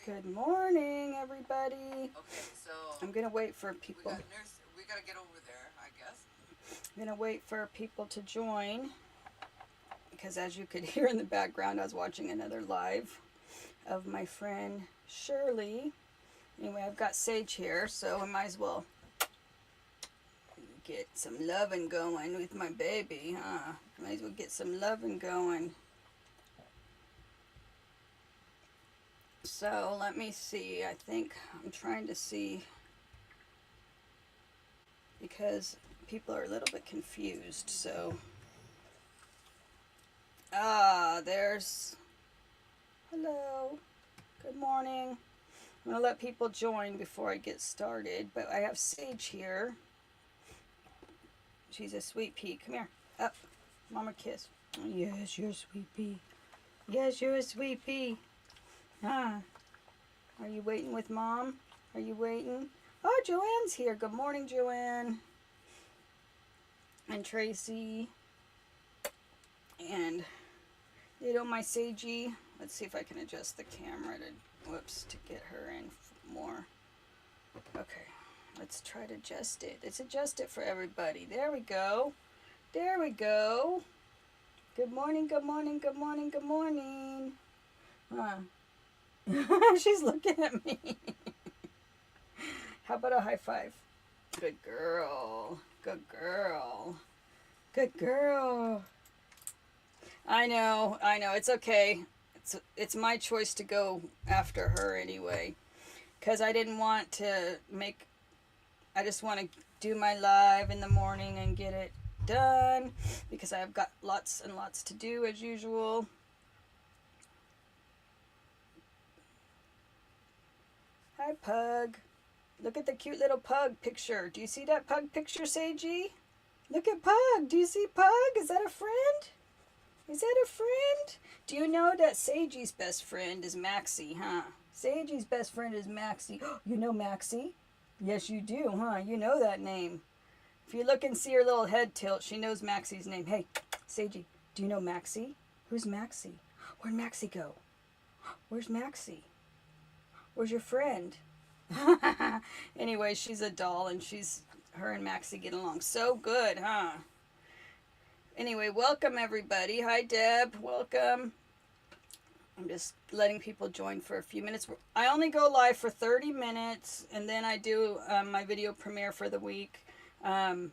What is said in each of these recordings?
Good morning, everybody. Okay, so I'm gonna wait for people. we gotta get over there, I guess. I'm gonna wait for people to join because, as you could hear in the background, I was watching another live of my friend Shirley. Anyway, I've got Sage here, so I might as well get some loving going with my baby, huh? Might as well get some loving going. So let me see. I think I'm trying to see because people are a little bit confused. So, there's. Hello. Good morning. I'm going to let people join before I get started, but I have Sage here. She's a sweet pea. Come here. Up. Mama kiss. Yes, you're a sweet pea. Yes, you're a sweet pea. Ah. Are you waiting with Mom? Are you waiting? Oh, Joanne's here. Good morning, Joanne. And Tracy. And little my Sagey. Let's see if I can adjust the camera to get her in more. Okay, let's try to adjust it. Let's adjust it for everybody. There we go. There we go. Good morning, good morning, good morning, good morning. She's looking at me. How about a high five? Good girl. Good girl. Good girl. I know. It's okay. It's my choice to go after her anyway. Because I didn't want to I just want to do my live in the morning and get it done. Because I've got lots and lots to do as usual. Hi, Pug. Look at the cute little Pug picture. Do you see that Pug picture, Sagey? Look at Pug. Do you see Pug? Is that a friend? Is that a friend? Do you know that Sagey's best friend is Maxie, huh? Sagey's best friend is Maxie. You know Maxie? Yes, you do, huh? You know that name. If you look and see her little head tilt, she knows Maxie's name. Hey, Sagey, do you know Maxie? Who's Maxie? Where'd Maxie go? Where's Maxie? Where's your friend? Anyway, she's a doll, and her and Maxie get along so good, huh? Anyway, welcome everybody. Hi, Deb. Welcome. I'm just letting people join for a few minutes. I only go live for 30 minutes, and then I do my video premiere for the week. I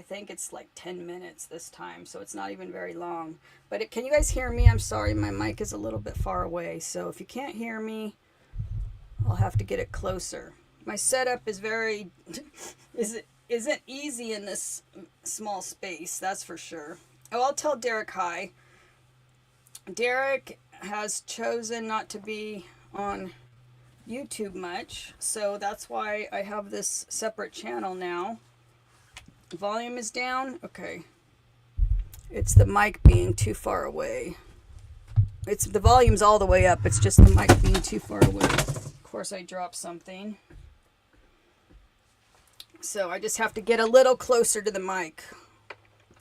think it's like 10 minutes this time, so it's not even very long. But can you guys hear me? I'm sorry, my mic is a little bit far away, so if you can't hear me, I'll have to get it closer. My setup is isn't easy in this small space, that's for sure. Oh, I'll tell Derek hi. Derek has chosen not to be on YouTube much, so that's why I have this separate channel now. Volume is down? Okay. It's the mic being too far away. The volume's all the way up, it's just the mic being too far away. Of course, I dropped something. So I just have to get a little closer to the mic.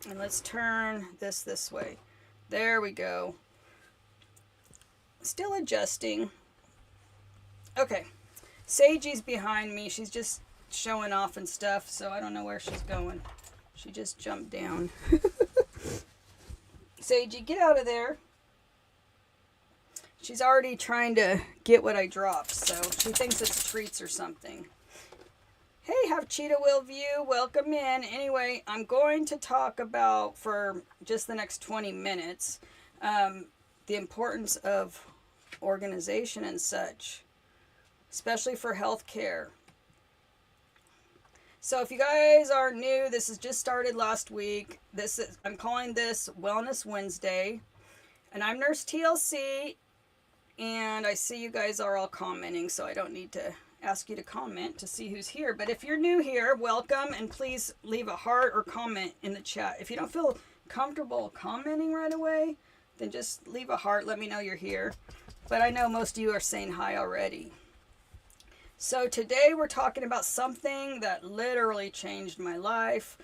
And let's turn this way. There we go. Still adjusting. Okay. Sagey's behind me. She's just showing off and stuff, so I don't know where she's going. She just jumped down. Sagey, get out of there. She's already trying to get what I dropped, so she thinks it's treats or something. Hey, have Cheetah Will View. Welcome in. Anyway, I'm going to talk about, for just the next 20 minutes, the importance of organization and such, especially for healthcare. So if you guys are new, this has just started last week. I'm calling this Wellness Wednesday, and I'm Nurse TLC, and I see you guys are all commenting, so I don't need to ask you to comment to see who's here. But if you're new here, welcome, and please leave a heart or comment in the chat. If you don't feel comfortable commenting right away, then just leave a heart. Let me know you're here. But I know most of you are saying hi already. So today we're talking about something that literally changed my life,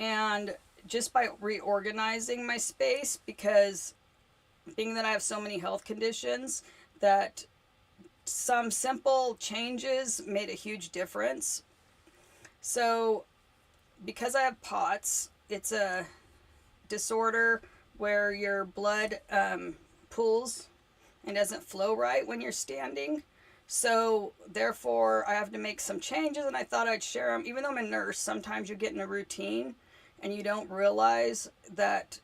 and just by reorganizing my space, because being that I have so many health conditions that some simple changes made a huge difference. So, because I have POTS, it's a disorder where your blood pools and doesn't flow right when you're standing. So, therefore, I have to make some changes, and I thought I'd share them. Even though I'm a nurse, sometimes you get in a routine and you don't realize that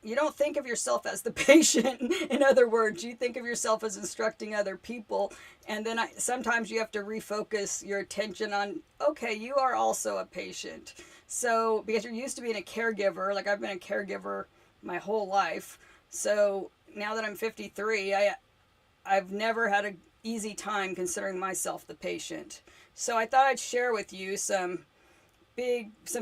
you don't think of yourself as the patient. In other words, you think of yourself as instructing other people. And then sometimes you have to refocus your attention on, okay, you are also a patient. So, because you're used to being a caregiver, like I've been a caregiver my whole life. So now that I'm 53, I've never had an easy time considering myself the patient. So I thought I'd share with you some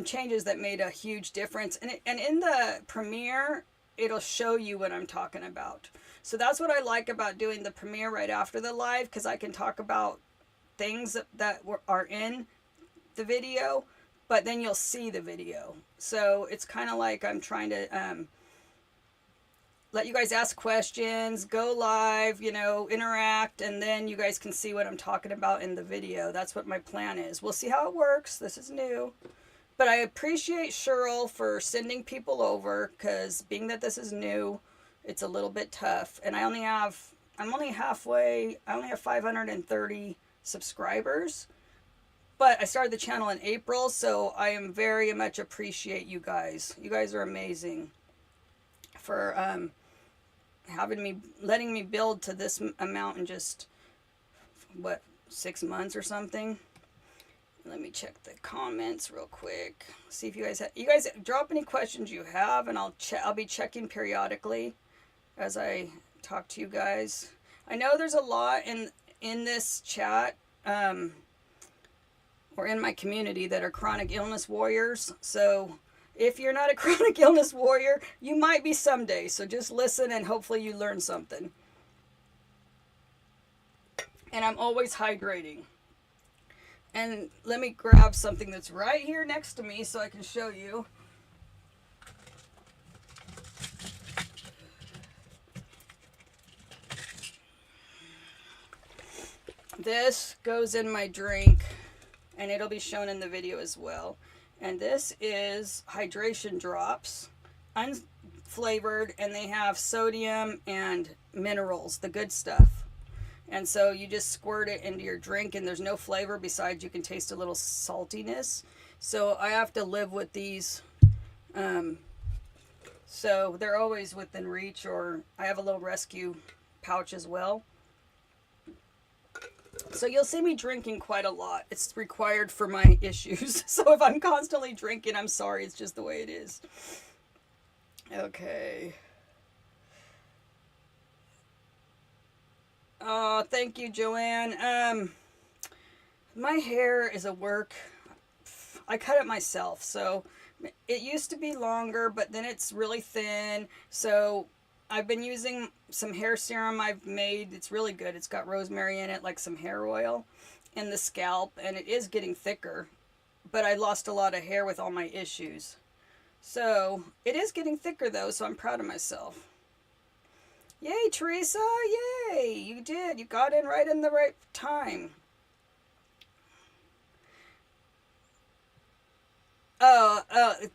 changes that made a huge difference. And in the premiere, it'll show you what I'm talking about. So that's what I like about doing the premiere right after the live, because I can talk about things that are in the video, but then you'll see the video. So it's kind of like I'm trying to let you guys ask questions, go live, interact, and then you guys can see what I'm talking about in the video. That's what my plan is. We'll see how it works. This is new. But I appreciate Cheryl for sending people over, because being that this is new, it's a little bit tough. And I'm only halfway, I only have 530 subscribers. But I started the channel in April, so I am very much appreciate you guys. You guys are amazing for letting me build to this amount in just, 6 months or something. Let me check the comments real quick. See if you guys drop any questions you have, and I'll be checking periodically as I talk to you guys. I know there's a lot in this chat or in my community that are chronic illness warriors. So if you're not a chronic illness warrior, you might be someday. So just listen, and hopefully you learn something. And I'm always hydrating. And let me grab something that's right here next to me so I can show you. This goes in my drink, and it'll be shown in the video as well. And this is hydration drops, unflavored, and they have sodium and minerals, the good stuff. And so you just squirt it into your drink, and there's no flavor besides you can taste a little saltiness. So I have to live with these. So they're always within reach, or I have a little rescue pouch as well. So you'll see me drinking quite a lot. It's required for my issues. So if I'm constantly drinking, I'm sorry. It's just the way it is. Okay. Oh, thank you, Joanne. My hair is a work. I cut it myself, so it used to be longer, but then it's really thin. So I've been using some hair serum I've made. It's really good. It's got rosemary in it, like some hair oil, in the scalp, and it is getting thicker. But I lost a lot of hair with all my issues. So it is getting thicker, though, so I'm proud of myself. Yay, Teresa! Yay! You did. You got in right in the right time.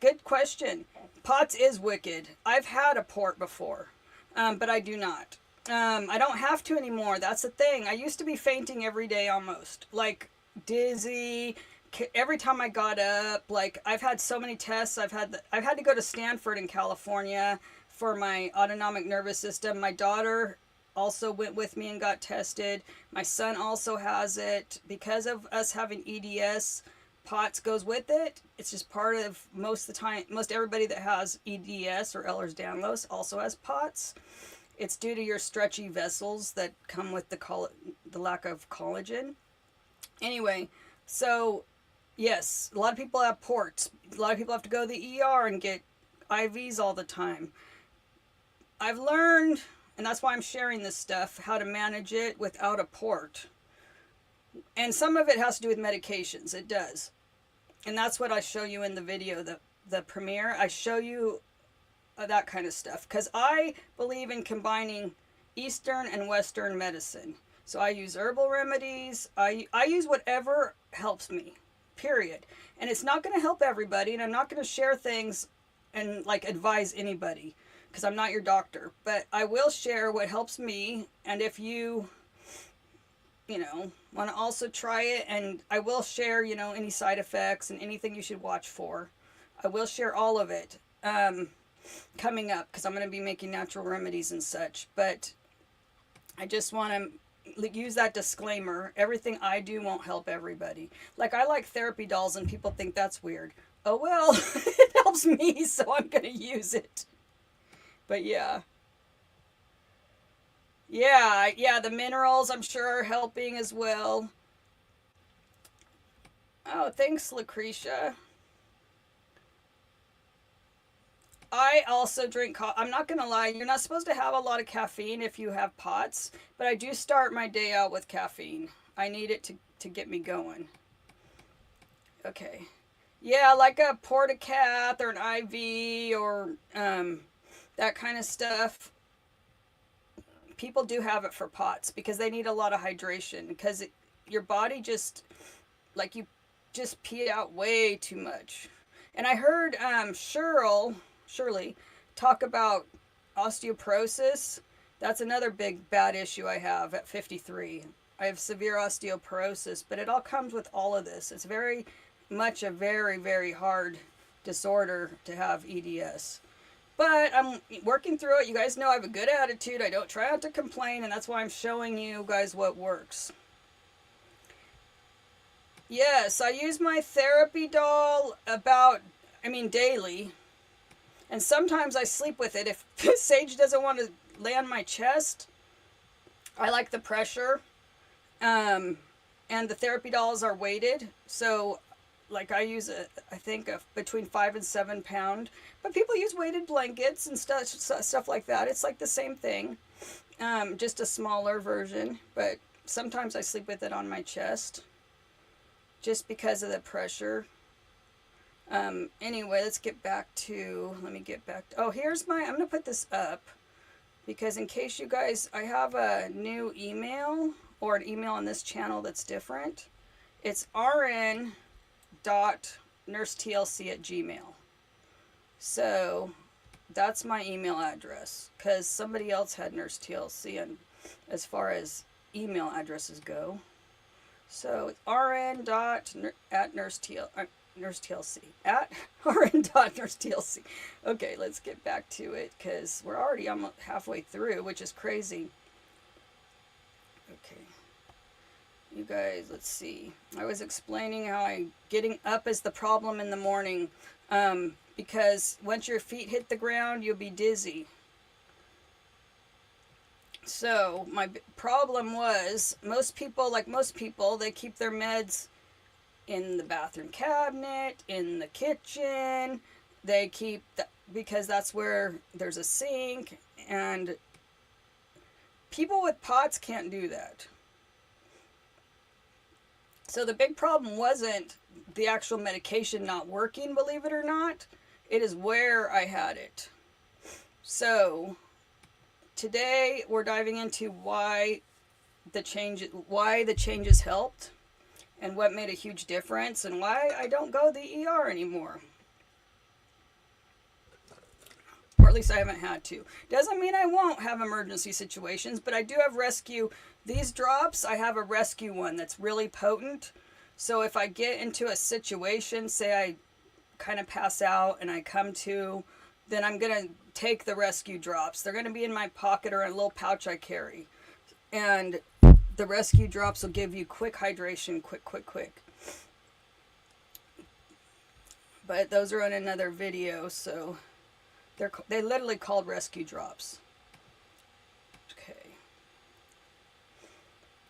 Good question. POTS is wicked. I've had a port before, but I do not. I don't have to anymore. That's the thing. I used to be fainting every day almost. Like, dizzy. Every time I got up, like, I've had so many tests. I've had to go to Stanford in California for my autonomic nervous system. My daughter also went with me and got tested. My son also has it. Because of us having EDS, POTS goes with it. It's just part of most everybody that has EDS or Ehlers-Danlos also has POTS. It's due to your stretchy vessels that come with the lack of collagen. Anyway, so yes, a lot of people have ports. A lot of people have to go to the ER and get IVs all the time. I've learned, and that's why I'm sharing this stuff, how to manage it without a port. And some of it has to do with medications. It does. And that's what I show you in the video, the premiere. I show you that kind of stuff. Because I believe in combining Eastern and Western medicine. So I use herbal remedies. I use whatever helps me, period. And it's not going to help everybody, and I'm not going to share things and like advise anybody because I'm not your doctor. But I will share what helps me, and if want to also try it, and I will share, any side effects and anything you should watch for. I will share all of it coming up because I'm going to be making natural remedies and such. But I just want to use that disclaimer. Everything I do won't help everybody. Like, I like therapy dolls, and people think that's weird. Oh, well, it helps me, so I'm going to use it. But yeah. Yeah, the minerals I'm sure are helping as well. Oh, thanks, Lucretia. I also drink coffee. I'm not going to lie, you're not supposed to have a lot of caffeine if you have POTS, but I do start my day out with caffeine. I need it to get me going. Okay. Yeah, like a Portacath or an IV or that kind of stuff. People do have it for POTS because they need a lot of hydration because your body just, like, you just pee out way too much. And I heard Shirley talk about osteoporosis. That's another big bad issue I have at 53. I have severe osteoporosis, but it all comes with all of this. It's very much a very, very hard disorder to have EDS. But I'm working through it. You guys know I have a good attitude. I don't try not to complain, and that's why I'm showing you guys what works. Yes, I use my therapy doll daily. And sometimes I sleep with it. If Sage doesn't want to lay on my chest, I like the pressure. And the therapy dolls are weighted. So, like, I use I think between 5 and 7 pound. But people use weighted blankets and stuff like that. It's like the same thing, just a smaller version. But sometimes I sleep with it on my chest, just because of the pressure. Anyway, let me get back to, I'm going to put this up, because in case you guys, I have a new email, or an email on this channel that's different. It's rn.nursetlc@gmail. So that's my email address, because somebody else had Nurse TLC and as far as email addresses go. So it's rn.nursetlc at rn.nursetlc. Okay, let's get back to it because we're already almost halfway through, which is crazy. Okay. You guys, let's see. I was explaining how getting up is the problem in the morning. Because once your feet hit the ground, you'll be dizzy. So my problem was, most people, they keep their meds in the bathroom cabinet, in the kitchen. They keep because that's where there's a sink, and people with POTS can't do that. So the big problem wasn't the actual medication not working, believe it or not. It is where I had it. So today we're diving into why the changes helped, and what made a huge difference, and why I don't go to the ER anymore. Or at least I haven't had to. Doesn't mean I won't have emergency situations, but I do have rescue. These drops, I have a rescue one that's really potent. So if I get into a situation, say I kind of pass out and I come to, then I'm going to take the rescue drops. They're going to be in my pocket or in a little pouch I carry. And the rescue drops will give you quick hydration, quick. But those are on another video, so they literally called rescue drops. Okay.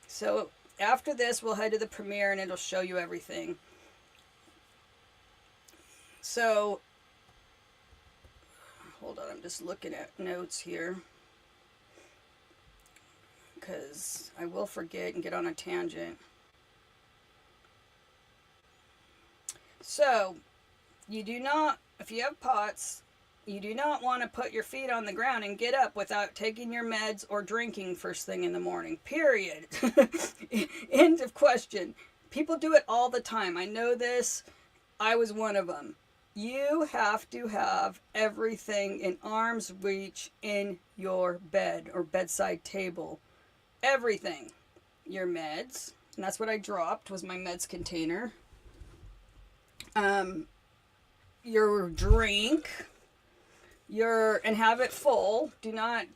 So after this, we'll head to the premiere and it'll show you everything. So, hold on, I'm just looking at notes here, because I will forget and get on a tangent. So, you do not, if you have POTS, You do not want to put your feet on the ground and get up without taking your meds or drinking first thing in the morning. Period. End of question. People do it all the time. I know this. I was one of them. You have to have everything in arm's reach in your bed or bedside table. Everything. Your meds, and that's what I dropped, was my meds container. Your drink, and have it full. Do not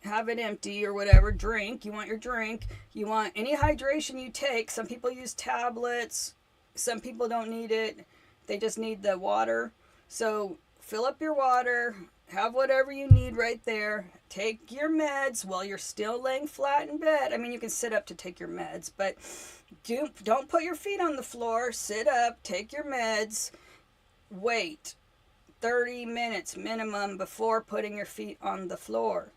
have it empty or whatever. Drink. You want your drink. You want any hydration you take. Some people use tablets. Some people don't need it. They just need the water. So fill up your water. Have whatever you need right there. Take your meds while you're still laying flat in bed. I mean, you can sit up to take your meds, but don't put your feet on the floor. Sit up, take your meds. Wait 30 minutes minimum before putting your feet on the floor,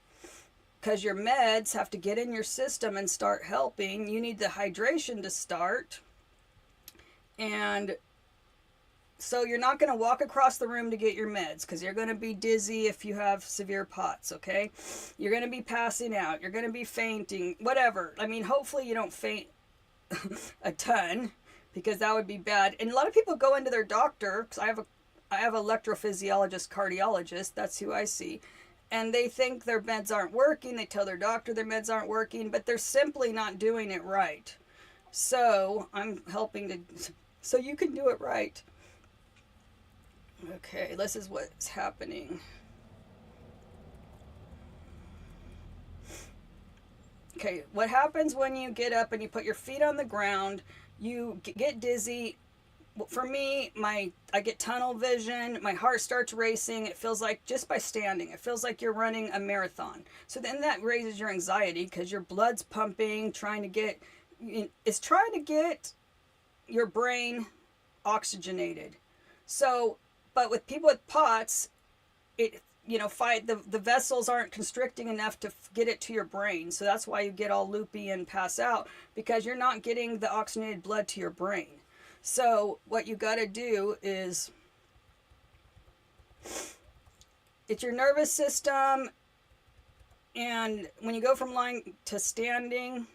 because your meds have to get in your system and start helping. You need the hydration to start, and so you're not going to walk across the room to get your meds, because you're going to be dizzy if you have severe POTS, okay? You're going to be passing out. You're going to be fainting, whatever. I mean, hopefully you don't faint a ton, because that would be bad. And a lot of people go into their doctor, because I have an electrophysiologist, cardiologist, that's who I see, and they think their meds aren't working. They tell their doctor their meds aren't working, but they're simply not doing it right. So I'm helping so you can do it right. Okay, this is what's happening. Okay, what happens when you get up and you put your feet on the ground? You get dizzy. For me, I get tunnel vision. My heart starts racing. It feels like, just by standing, it feels like you're running a marathon. So then that raises your anxiety, because your blood's pumping, it's trying to get your brain oxygenated. So, but with people with POTS, the vessels aren't constricting enough to get it to your brain. So that's why you get all loopy and pass out, because you're not getting the oxygenated blood to your brain. So what you got to do is, it's your nervous system, and when you go from lying to standing,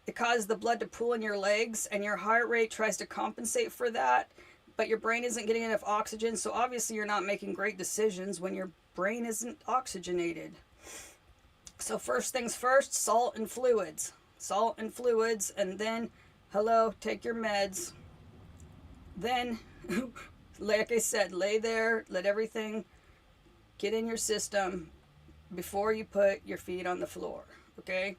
it causes the blood to pool in your legs, and your heart rate tries to compensate for that, but your brain isn't getting enough oxygen. So obviously you're not making great decisions when your brain isn't oxygenated. So first things first, salt and fluids, and then take your meds. Then, like I said, lay there, let everything get in your system before you put your feet on the floor, okay?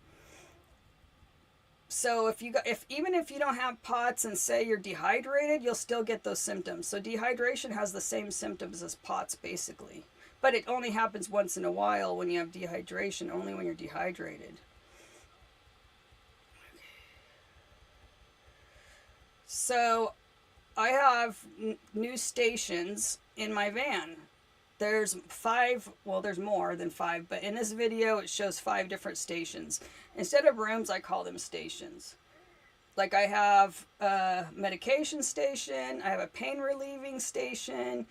So even if you don't have POTS and say you're dehydrated, you'll still get those symptoms. So dehydration has the same symptoms as POTS, basically. But it only happens once in a while when you have dehydration, only when you're dehydrated. So I have new stations in my van. There's 5, well, there's more than 5, but in this video it shows 5 different stations. Instead of rooms, I call them stations. Like, I have a medication station, I have a pain relieving station,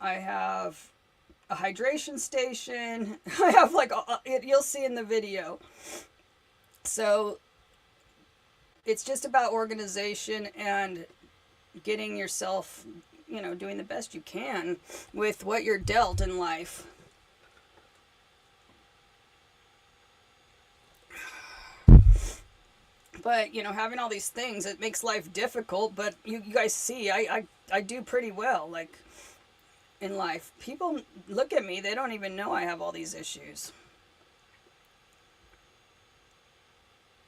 I have a hydration station, I have you'll see in the video. So it's just about organization and getting yourself, doing the best you can with what you're dealt in life. But, having all these things, it makes life difficult, but you guys see, I do pretty well, in life. People look at me, they don't even know I have all these issues.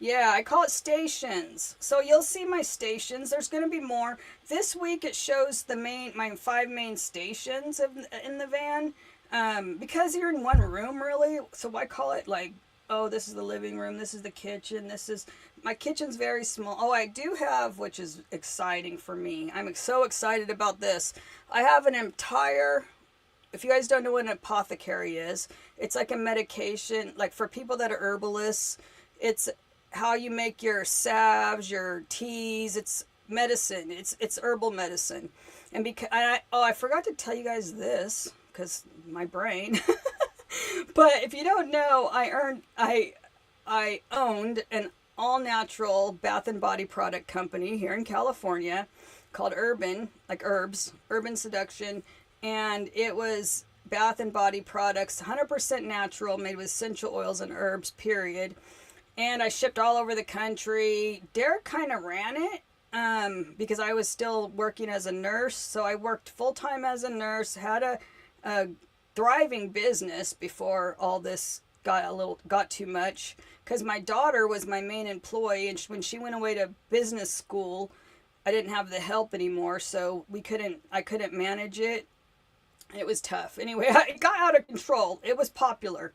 Yeah, I call it stations. So you'll see my stations. There's going to be more. This week it shows my 5 main stations in the van. Because you're in one room, really. So I call it this is the living room, this is the kitchen, my kitchen's very small. Oh, I do have, which is exciting for me. I'm so excited about this. I have an entire, if you guys don't know what an apothecary is, it's like a medication, for people that are herbalists. It's how you make your salves, your teas. It's medicine. It's herbal medicine. And I forgot to tell you guys this. because my brain. But if you don't know, I owned an all natural bath and body product company here in California called Urban, like herbs, Urban Seduction, and it was bath and body products, 100% natural, made with essential oils and herbs, period. And I shipped all over the country. Derek kind of ran it because I was still working as a nurse. So I worked full time as a nurse, had a thriving business before all this got too much. Because my daughter was my main employee, and when she went away to business school, I didn't have the help anymore, so I couldn't manage it. It was tough. Anyway, it got out of control. It was popular.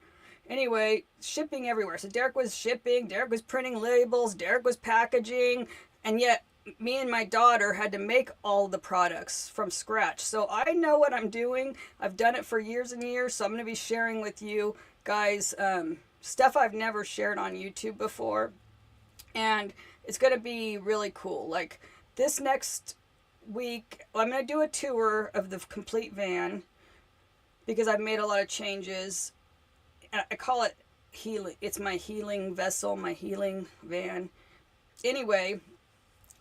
Anyway, shipping everywhere. So Derek was shipping, Derek was printing labels, Derek was packaging, and yet me and my daughter had to make all the products from scratch. So I know what I'm doing. I've done it for years and years, so I'm going to be sharing with you guys stuff I've never shared on YouTube before. And it's going to be really cool. Like this next week, I'm going to do a tour of the complete van because I've made a lot of changes. I call it healing. It's my healing vessel, my healing van. Anyway,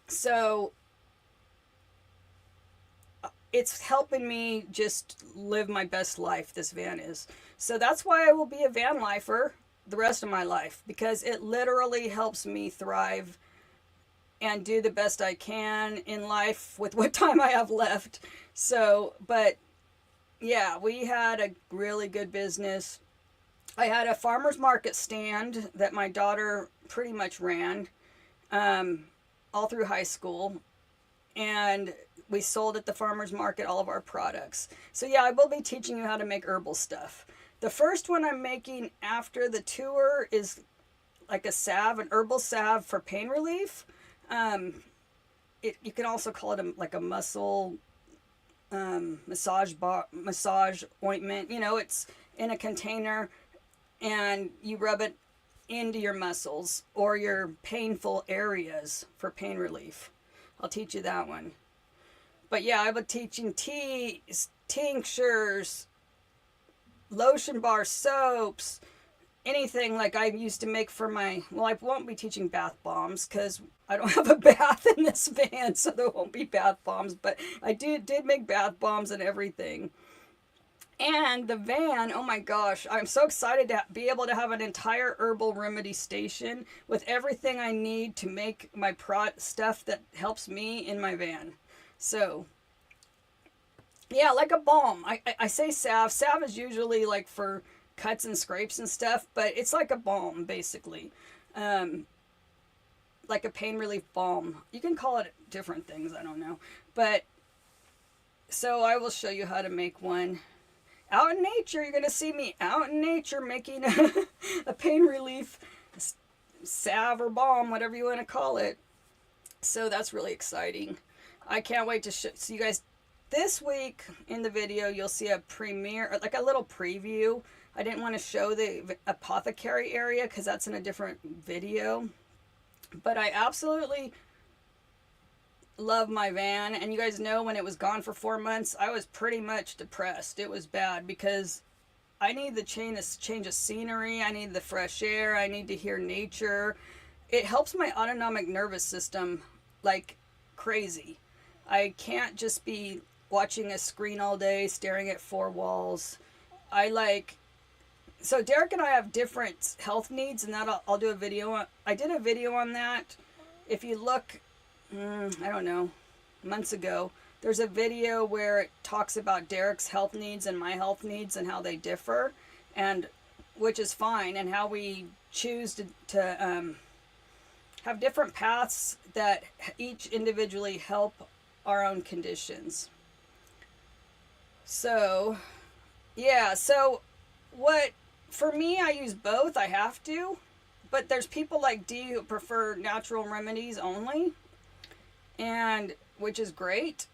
so it's helping me just live my best life, this van is. So that's why I will be a van lifer the rest of my life, because it literally helps me thrive and do the best I can in life with what time I have left. So, but yeah, we had a really good business. I had a farmer's market stand that my daughter pretty much ran all through high school. And we sold at the farmer's market all of our products. So yeah, I will be teaching you how to make herbal stuff. The first one I'm making after the tour is like a salve, an herbal salve for pain relief. You can also call it like a muscle massage ointment. You know, it's in a container and you rub it into your muscles or your painful areas for pain relief. I'll teach you that one. But yeah, I've been teaching teas, tinctures, lotion bar soaps, anything like I used to make for I won't be teaching bath bombs because I don't have a bath in this van, so there won't be bath bombs, but I did make bath bombs and everything. And the van, oh my gosh, I'm so excited to be able to have an entire herbal remedy station with everything I need to make my stuff that helps me in my van. So, yeah, like a balm. I say salve. Salve is usually like for cuts and scrapes and stuff, but it's like a balm, basically. Like a pain relief balm. You can call it different things, I don't know. But, so I will show you how to make one. Out in nature, you're going to see me out in nature making a pain relief salve or balm, whatever you want to call it. So that's really exciting. I can't wait to show you guys. This week in the video, you'll see a premiere, like a little preview. I didn't want to show the apothecary area because that's in a different video. But I absolutely love my van, and you guys know when it was gone for 4 months, I was pretty much depressed. It was bad because I need the change of scenery, I need the fresh air, I need to hear nature. It helps my autonomic nervous system like crazy. I can't just be watching a screen all day, staring at four walls. So Derek and I have different health needs, and that I'll do a video on. I did a video on that. If you look, I don't know, months ago, there's a video where it talks about Derek's health needs and my health needs and how they differ, and which is fine, and how we choose to have different paths that each individually help our own conditions. So, yeah, so for me, I use both, I have to, but there's people like Dee who prefer natural remedies only, and which is great.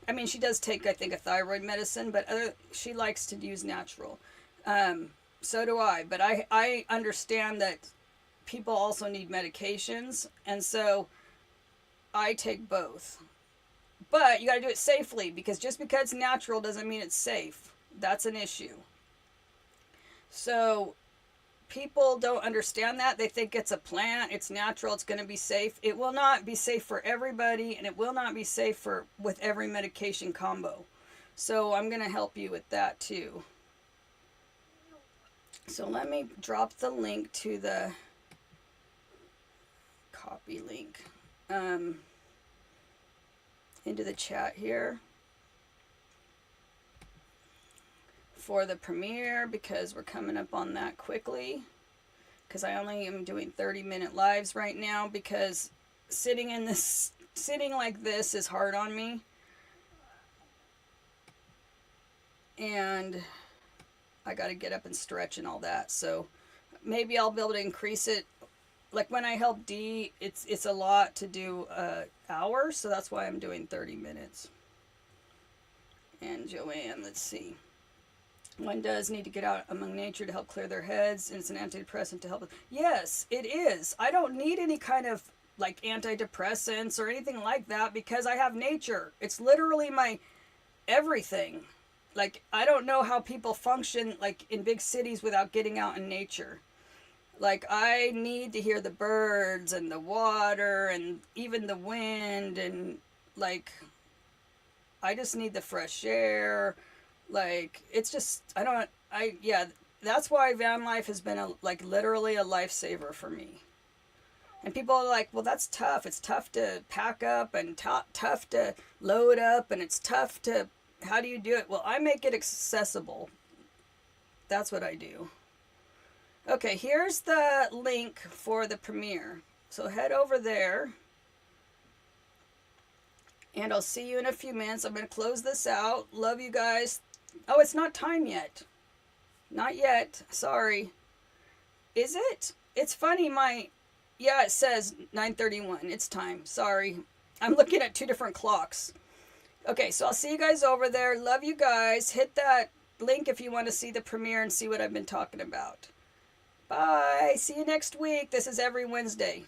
I mean, she does take, I think, a thyroid medicine, but she likes to use natural. So do I, but I understand that people also need medications, and so I take both. But you got to do it safely, because just because it's natural doesn't mean it's safe. That's an issue. So people don't understand that. They think it's a plant, it's natural, it's going to be safe. It will not be safe for everybody, and it will not be safe for with every medication combo. So I'm going to help you with that too. So let me drop the link to the copy link into the chat here for the premiere, because we're coming up on that quickly, because I only am doing 30-minute lives right now, because sitting like this is hard on me, and I got to get up and stretch and all that. So maybe I'll be able to increase it. Like when I help Dee, it's a lot to do hour, so that's why I'm doing 30 minutes. And Joanne, let's see. One does need to get out among nature to help clear their heads, and it's an antidepressant to help. Yes, it is. I don't need any kind of like antidepressants or anything like that, because I have nature. It's literally my everything. Like, I don't know how people function like in big cities without getting out in nature. Like, I need to hear the birds and the water and even the wind, and like, I just need the fresh air. Like, it's just, yeah, that's why van life has been literally a lifesaver for me. And people are like, well, that's tough. It's tough to pack up and tough to load up, and it's tough to, how do you do it? Well, I make it accessible. That's what I do. Okay, here's the link for the premiere. So head over there. And I'll see you in a few minutes. I'm going to close this out. Love you guys. Oh, it's not time yet. Not yet. Sorry. Is it? It's funny. Yeah, it says 9:31. It's time. Sorry. I'm looking at two different clocks. Okay, so I'll see you guys over there. Love you guys. Hit that link if you want to see the premiere and see what I've been talking about. Bye. See you next week. This is every Wednesday.